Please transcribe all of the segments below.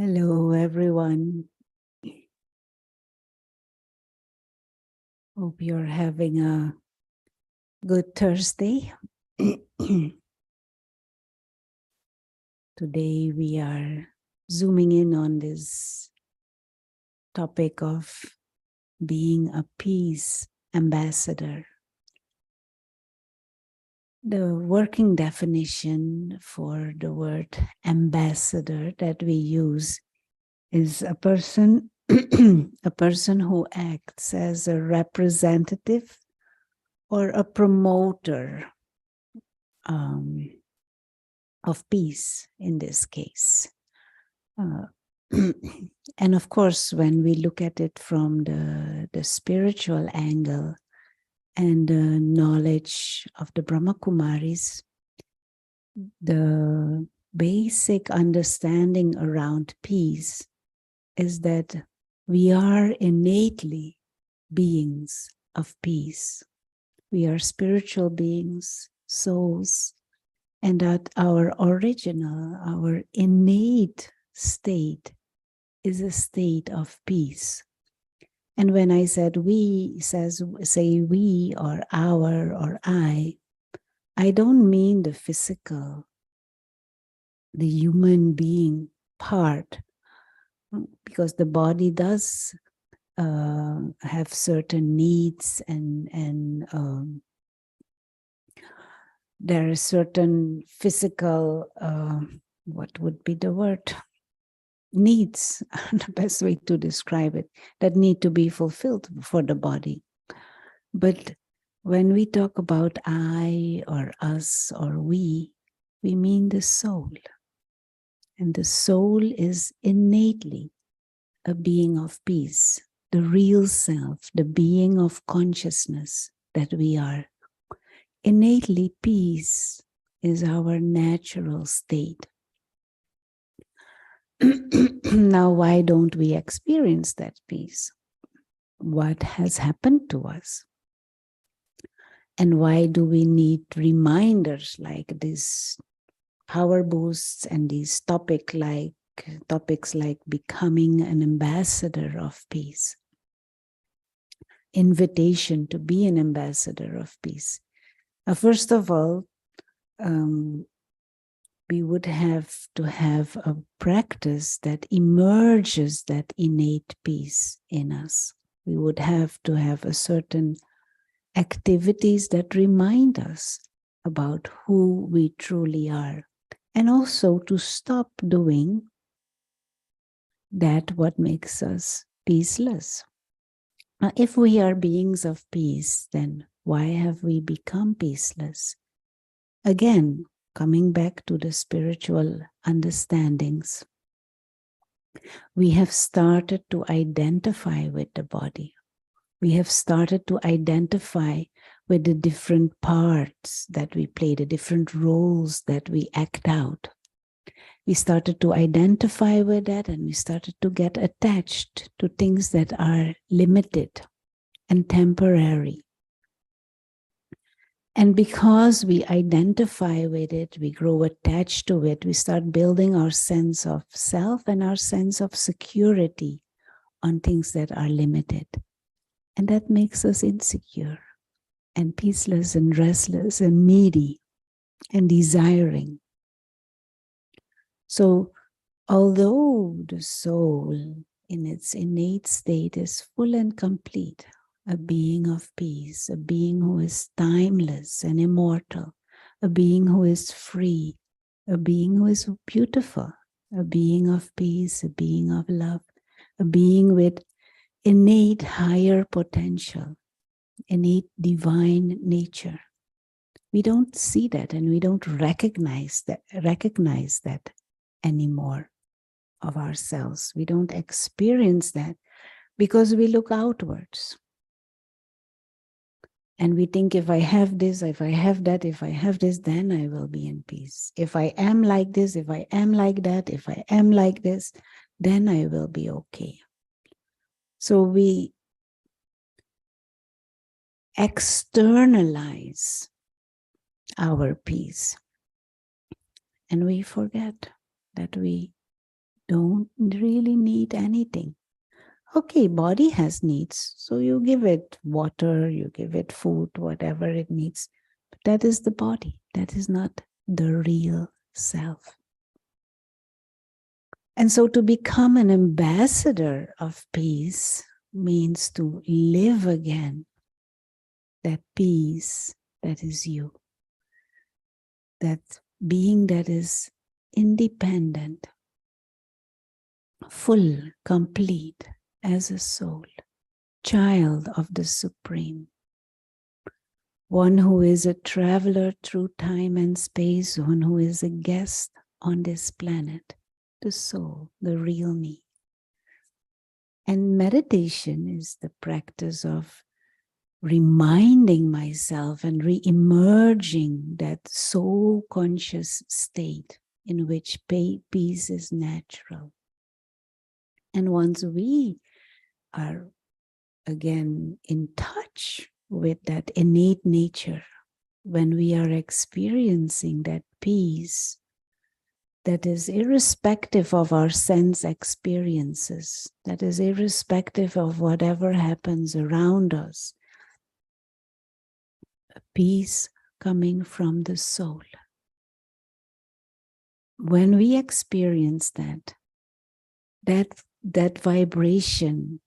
Hello, everyone. Hope you're having a good Thursday. Today we are zooming in on this topic of being a peace ambassador. The working definition for the word ambassador that we use is a person a person who acts as a representative or a promoter of peace in this case. And of course, when we look at it from the spiritual angle and the knowledge of the Brahma Kumaris, the basic understanding around peace is that we are innately beings of peace. We are spiritual beings, souls, and that our original, our innate state is a state of peace. And when I said we, say we or our or I don't mean the physical, the human being part, because the body does have certain needs and there are certain physical, what would be the word? Needs, the best way to describe it, that need to be fulfilled for the body. But when we talk about I or us or we mean the soul. And the soul is innately a being of peace, the real self, the being of consciousness that we are. Innately, peace is our natural state. Now, why don't we experience that peace? What has happened to us? And why do we need reminders like these Powerboosts and these topics like becoming an ambassador of peace? Invitation to be an ambassador of peace. First of all, we would have to have a practice that emerges that innate peace in us. We would have to have a certain activities that remind us about who we truly are, and also to stop doing that what makes us peaceless. Now, if we are beings of peace, then why have we become peaceless? Again, coming back to the spiritual understandings, we have started to identify with the body. We have started to identify with the different parts that we play, the different roles that we act out. We started to identify with that, and we started to get attached to things that are limited and temporary. And because we identify with it, we grow attached to it, we start building our sense of self and our sense of security on things that are limited. And that makes us insecure and peaceless and restless and needy and desiring. So, although the soul in its innate state is full and complete, a being of peace, a being who is timeless and immortal, a being who is free, a being who is beautiful, a being of peace, a being of love, a being with innate higher potential, innate divine nature. We don't see that, and we don't recognize that anymore of ourselves. We don't experience that because we look outwards. And we think, if I have this, if I have that, if I have this, then I will be in peace. If I am like this, if I am like that, if I am like this, then I will be okay. So we externalize our peace, and we forget that we don't really need anything. Okay, body has needs, so you give it water, you give it food, whatever it needs. But that is the body. That is not the real self. And so to become an ambassador of peace means to live again that peace that is you. That being that is independent, full, complete as a soul, child of the Supreme, one who is a traveler through time and space, one who is a guest on this planet, the soul, the real me. And meditation is the practice of reminding myself and re-emerging that soul conscious state in which peace is natural. And once we are again in touch with that innate nature, when we are experiencing that peace that is irrespective of our sense experiences, that is irrespective of whatever happens around us, a peace coming from the soul. When we experience that vibration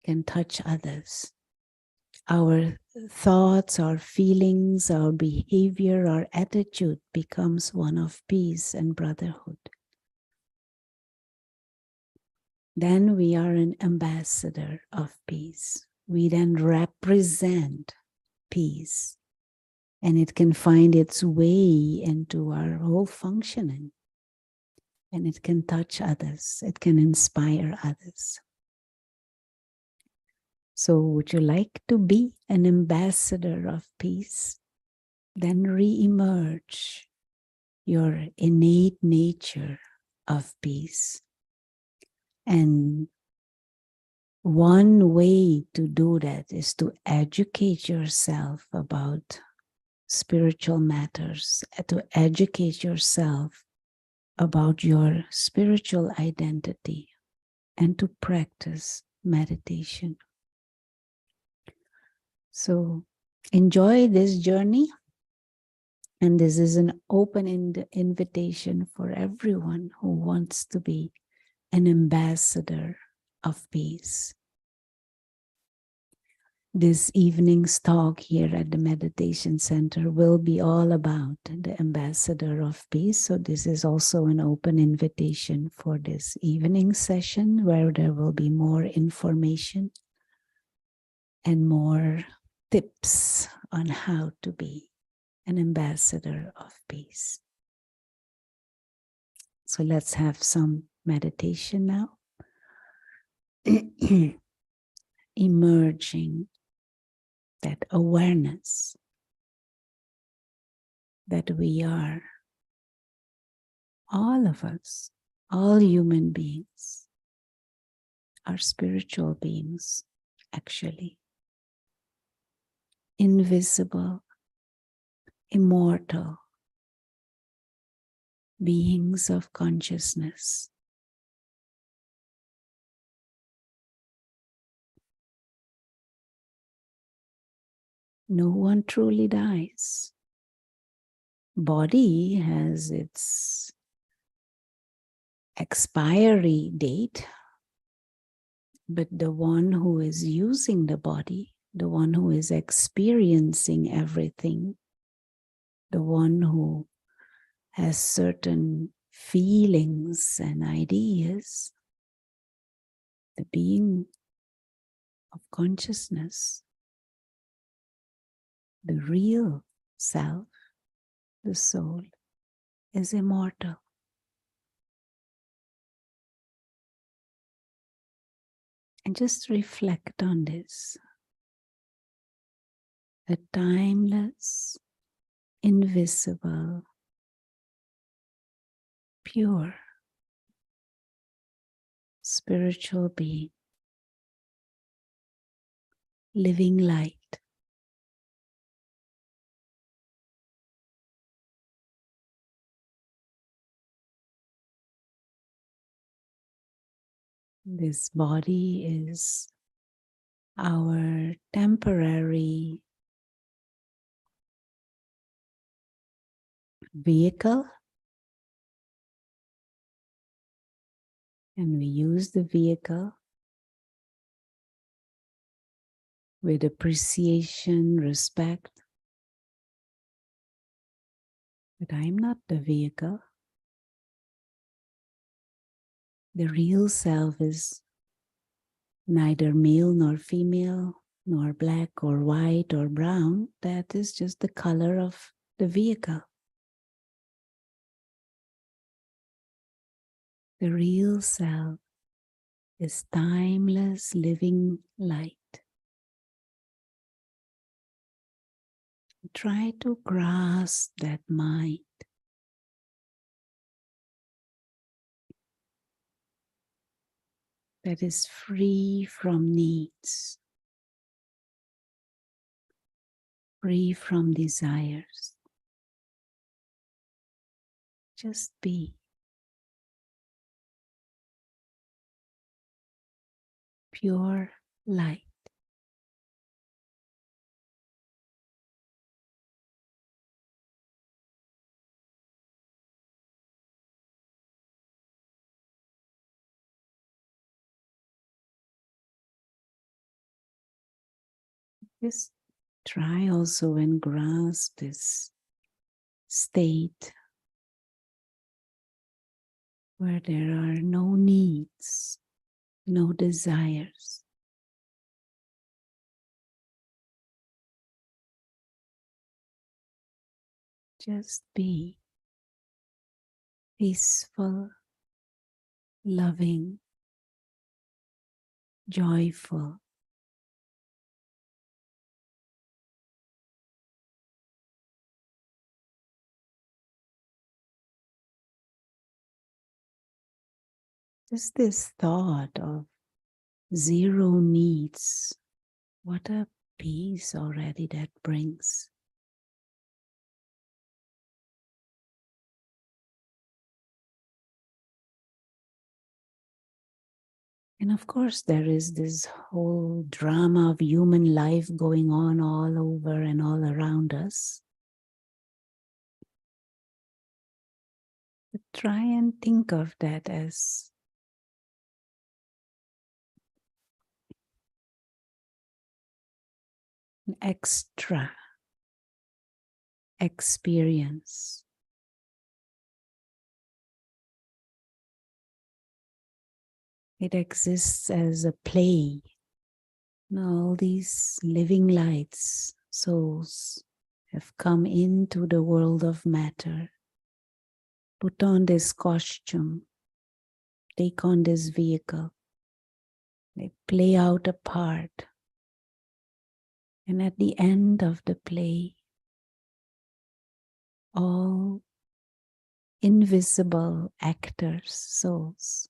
can touch others. Our thoughts, our feelings, our behavior, our attitude becomes one of peace and brotherhood. Then we are an ambassador of peace. We then represent peace, and it can find its way into our whole functioning. And it can touch others. It can inspire others. So would you like to be an ambassador of peace? Then re-emerge your innate nature of peace. And one way to do that is to educate yourself about spiritual matters, to educate yourself about your spiritual identity, and to practice meditation. So enjoy this journey, and this is an open invitation for everyone who wants to be an ambassador of peace. This evening's talk here at the Meditation Center will be all about the ambassador of peace. So this is also an open invitation for this evening session, where there will be more information and more tips on how to be an ambassador of peace. So let's have some meditation now. Emerging that awareness that we are, all of us, all human beings, are spiritual beings, actually. Invisible, immortal beings of consciousness. No one truly dies. Body has its expiry date, but the one who is using the body, the one who is experiencing everything, the one who has certain feelings and ideas, the being of consciousness, the real self, the soul, is immortal. And just reflect on this. A timeless, invisible, pure spiritual being, living light. This body is our temporary vehicle, and we use the vehicle with appreciation, respect. But I'm not the vehicle. The real self is neither male nor female, nor black or white or brown. That is just the color of the vehicle. The real self is timeless living light. Try to grasp that mind. That is free from needs, free from desires. Just be pure light. Just try also and grasp this state where there are no needs, no desires. Just be peaceful, loving, joyful. Just this thought of zero needs, what a peace already that brings. And of course, there is this whole drama of human life going on all over and all around us. But try and think of that as an extra experience. It exists as a play. All these living lights, souls, have come into the world of matter, put on this costume, take on this vehicle. They play out a part. And at the end of the play, all invisible actors, souls,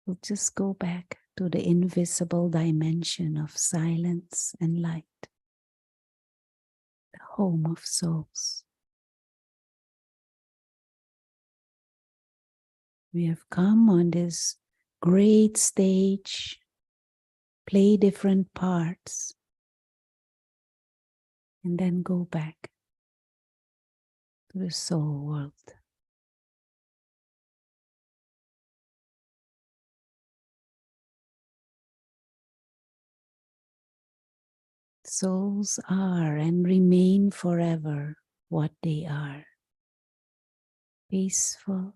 will just go back to the invisible dimension of silence and light, the home of souls. We have come on this great stage, play different parts, and then go back to the soul world. Souls are and remain forever what they are. Peaceful,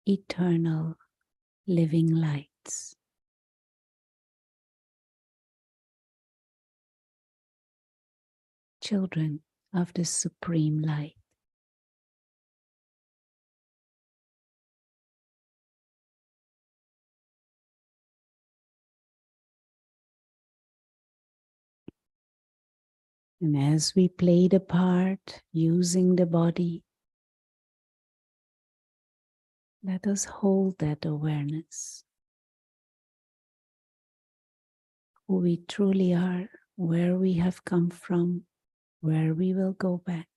eternal living lights. Children of the Supreme Light. And as we play the part using the body, let us hold that awareness. Who we truly are, where we have come from, where we will go back.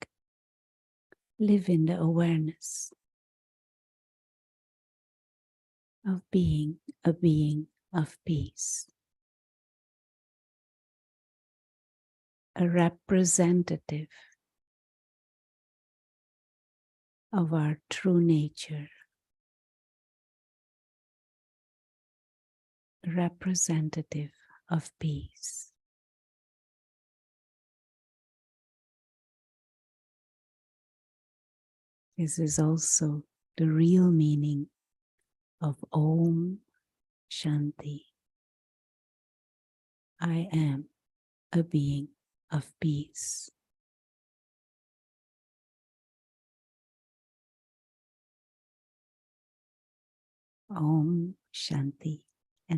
Live in the awareness. of being a being of peace, a representative of our true nature, a representative of peace. This is also the real meaning of Om Shanti. I am a being of peace. Om Shanti.